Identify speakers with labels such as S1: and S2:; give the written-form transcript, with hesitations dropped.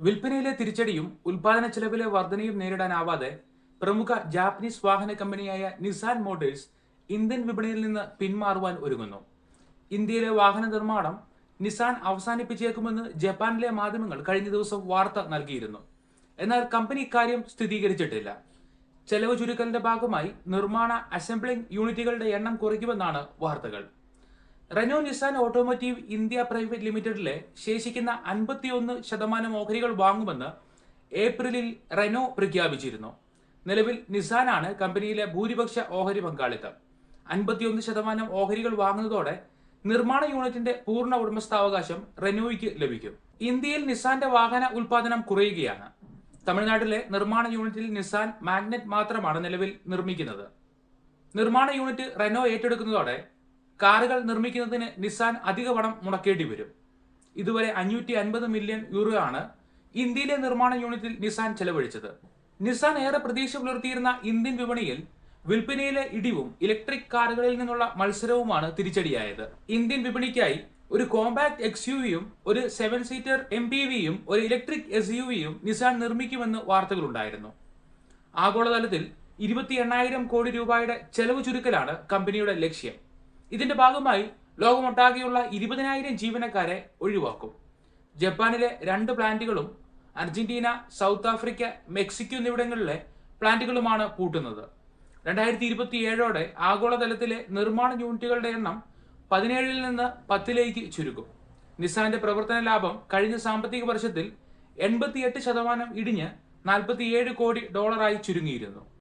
S1: വിൽപ്പനയിലെ തിരിച്ചടിയും ഉൽപാദന ചെലവിലെ വർധനയും നേരിടാനാവാതെ പ്രമുഖ ജാപ്പനീസ് വാഹന കമ്പനിയായ നിസാൻ മോട്ടോഴ്സ് ഇന്ത്യൻ വിപണിയിൽ നിന്ന് പിന്മാറുവാൻ ഒരുങ്ങുന്നു. ഇന്ത്യയിലെ വാഹന നിർമ്മാണം നിസാൻ അവസാനിപ്പിച്ചേക്കുമെന്ന് ജപ്പാനിലെ മാധ്യമങ്ങൾ കഴിഞ്ഞ ദിവസം വാർത്ത നൽകിയിരുന്നു. എന്നാൽ കമ്പനി ഇക്കാര്യം സ്ഥിരീകരിച്ചിട്ടില്ല. ചെലവ് ചുരുക്കലിന്റെ ഭാഗമായി നിർമ്മാണ അസംബ്ലിംഗ് യൂണിറ്റുകളുടെ എണ്ണം കുറയ്ക്കുമെന്നാണ് വാർത്തകൾ. Renault Nissan automotive India private ലിമിറ്റഡിലെ ശേഷിക്കുന്ന 51% ഓഹരികൾ വാങ്ങുമെന്ന് ഏപ്രിലിൽ റെനോ പ്രഖ്യാപിച്ചിരുന്നു. നിലവിൽ നിസാനാണ് കമ്പനിയിലെ ഭൂരിപക്ഷ ഓഹരി പങ്കാളിത്തം. 51% ഓഹരികൾ വാങ്ങുന്നതോടെ നിർമ്മാണ യൂണിറ്റിന്റെ പൂർണ്ണ ഉടമസ്ഥാവകാശം റെനോയ്ക്ക് ലഭിക്കും. ഇന്ത്യയിൽ നിസാന്റെ വാഹന ഉൽപാദനം കുറയുകയാണ്. തമിഴ്നാട്ടിലെ നിർമ്മാണ യൂണിറ്റിൽ നിസാൻ മാഗ്നറ്റ് മാത്രമാണ് നിലവിൽ നിർമ്മിക്കുന്നത്. നിർമ്മാണ യൂണിറ്റ് റെനോ ഏറ്റെടുക്കുന്നതോടെ കാറുകൾ നിർമ്മിക്കുന്നതിന് നിസാൻ അധിക പണം മുടക്കേണ്ടി വരും. ഇതുവരെ 550 മില്യൺ യൂറോ ആണ് ഇന്ത്യയിലെ നിർമ്മാണ യൂണിറ്റിൽ നിസാൻ ചെലവഴിച്ചത്. നിസാൻ ഏറെ പ്രതീക്ഷ പുലർത്തിയിരുന്ന ഇന്ത്യൻ വിപണിയിൽ വിൽപ്പനയിലെ ഇടിവും ഇലക്ട്രിക് കാറുകളിൽ നിന്നുള്ള മത്സരവുമാണ് തിരിച്ചടിയായത്. ഇന്ത്യൻ വിപണിക്കായി ഒരു കോമ്പാക്ട് എക്സ്യുവിയും ഒരു 7 സീറ്റർ MPVയും ഒരു ഇലക്ട്രിക് SUVയും നിസാൻ നിർമ്മിക്കുമെന്ന് വാർത്തകളുണ്ടായിരുന്നു. ആഗോളതലത്തിൽ 28,000 കോടി രൂപയുടെ ചെലവ് ചുരുക്കലാണ് കമ്പനിയുടെ ലക്ഷ്യം. ഇതിന്റെ ഭാഗമായി ലോകമൊട്ടാകെയുള്ള 20,000 ജീവനക്കാരെ ഒഴിവാക്കും. ജപ്പാനിലെ 2 പ്ലാന്റുകളും അർജന്റീന, സൗത്ത് ആഫ്രിക്ക, മെക്സിക്കോ എന്നിവിടങ്ങളിലെ പ്ലാന്റുകളുമാണ് പൂട്ടുന്നത്. 2027ഓടെ ആഗോളതലത്തിലെ നിർമ്മാണ യൂണിറ്റുകളുടെ എണ്ണം 17ൽ നിന്ന് 10ലേക്ക് ചുരുക്കും. നിസാന്റെ പ്രവർത്തന ലാഭം കഴിഞ്ഞ സാമ്പത്തിക വർഷത്തിൽ 88% ഇടിഞ്ഞ് $47 കോടി ചുരുങ്ങിയിരുന്നു.